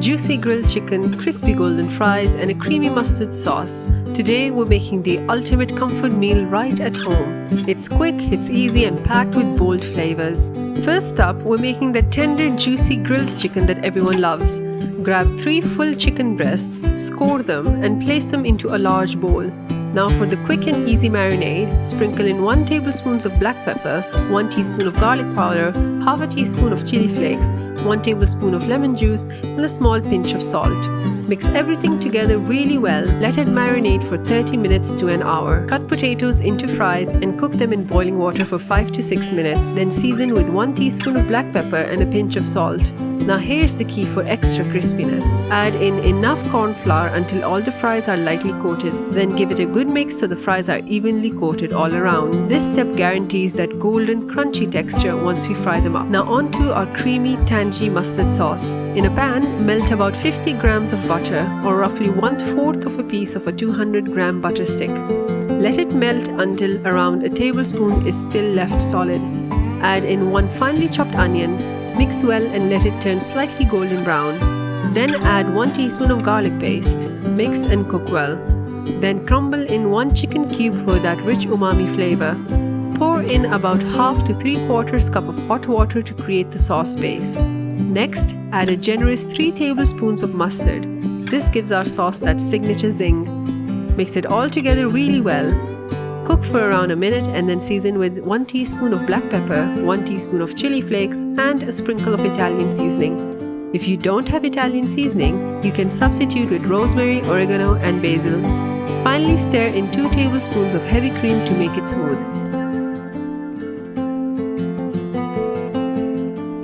juicy grilled chicken, crispy golden fries, and a creamy mustard sauce. Today we're making the ultimate comfort meal right at home. It's quick, it's easy, and packed with bold flavors. First up, we're making the tender, juicy grilled chicken that everyone loves. Grab 3 full chicken breasts, score them, and place them into a large bowl. Now for the quick and easy marinade, sprinkle in 1 tablespoon of black pepper, 1 teaspoon of garlic powder, half a teaspoon of chili flakes, 1 tablespoon of lemon juice, and a small pinch of salt. Mix everything together really well. Let it marinate for 30 minutes to an hour. Cut potatoes into fries and cook them in boiling water for 5 to 6 minutes. Then season with 1 teaspoon of black pepper and a pinch of salt. Now here's the key for extra crispiness. Add in enough corn flour until all the fries are lightly coated. Then give it a good mix so the fries are evenly coated all around. This step guarantees that golden, crunchy texture once we fry them up. Now onto our creamy, tangy mustard sauce. In a pan, melt about 50 grams of butter, or roughly 1/4 of a piece of a 200-gram butter stick. Let it melt until around a tablespoon is still left solid. Add in 1 finely chopped onion. Mix well and let it turn slightly golden brown. Then add 1 teaspoon of garlic paste. Mix and cook well. Then crumble in 1 chicken cube for that rich umami flavor. Pour in about half to 3/4 cup of hot water to create the sauce base. Next, add a generous 3 tablespoons of mustard. This gives our sauce that signature zing. Mix it all together really well. Cook for around a minute and then season with 1 teaspoon of black pepper, 1 teaspoon of chili flakes, and a sprinkle of Italian seasoning. If you don't have Italian seasoning, you can substitute with rosemary, oregano, and basil. Finally, stir in 2 tablespoons of heavy cream to make it smooth.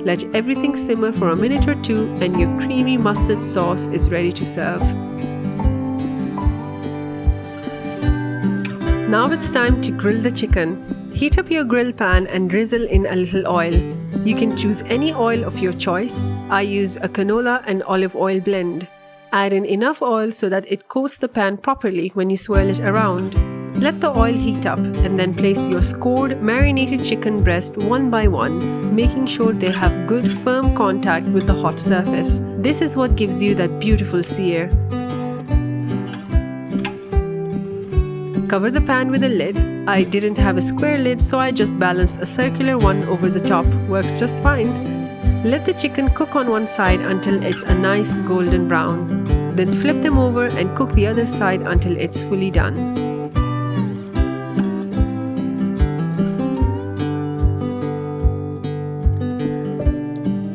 Let everything simmer for a minute or 2 and your creamy mustard sauce is ready to serve. Now it's time to grill the chicken. Heat up your grill pan and drizzle in a little oil. You can choose any oil of your choice. I use a canola and olive oil blend. Add in enough oil so that it coats the pan properly when you swirl it around. Let the oil heat up and then place your scored, marinated chicken breast one by one, making sure they have good, firm contact with the hot surface. This is what gives you that beautiful sear. Cover the pan with a lid. I didn't have a square lid, so I just balanced a circular one over the top. Works just fine. Let the chicken cook on one side until it's a nice golden brown. Then flip them over and cook the other side until it's fully done.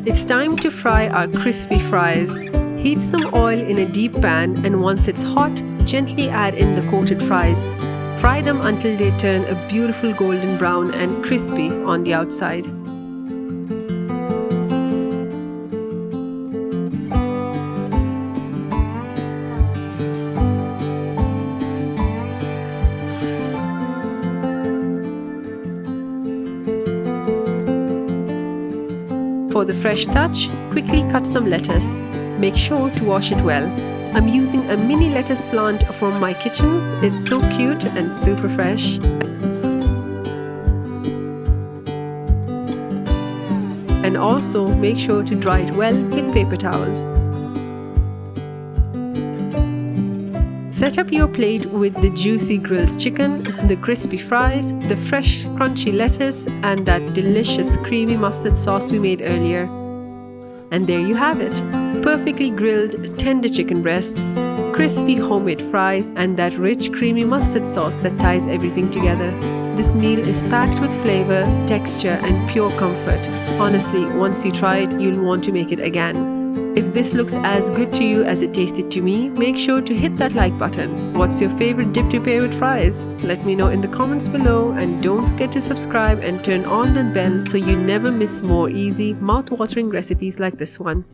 It's time to fry our crispy fries. Heat some oil in a deep pan, and once it's hot, gently add in the coated fries. Fry them until they turn a beautiful golden brown and crispy on the outside. For the fresh touch, quickly cut some lettuce. Make sure to wash it well. I'm using a mini lettuce plant from my kitchen. It's so cute and super fresh. And also make sure to dry it well with paper towels. Set up your plate with the juicy grilled chicken, the crispy fries, the fresh crunchy lettuce, and that delicious creamy mustard sauce we made earlier. And there you have it. Perfectly grilled, tender chicken breasts, crispy homemade fries, and that rich creamy mustard sauce that ties everything together. This meal is packed with flavor, texture, and pure comfort. Honestly, once you try it, you'll want to make it again. If this looks as good to you as it tasted to me, make sure to hit that like button. What's your favorite dip to pair with fries? Let me know in the comments below, and don't forget to subscribe and turn on the bell so you never miss more easy, mouth-watering recipes like this one.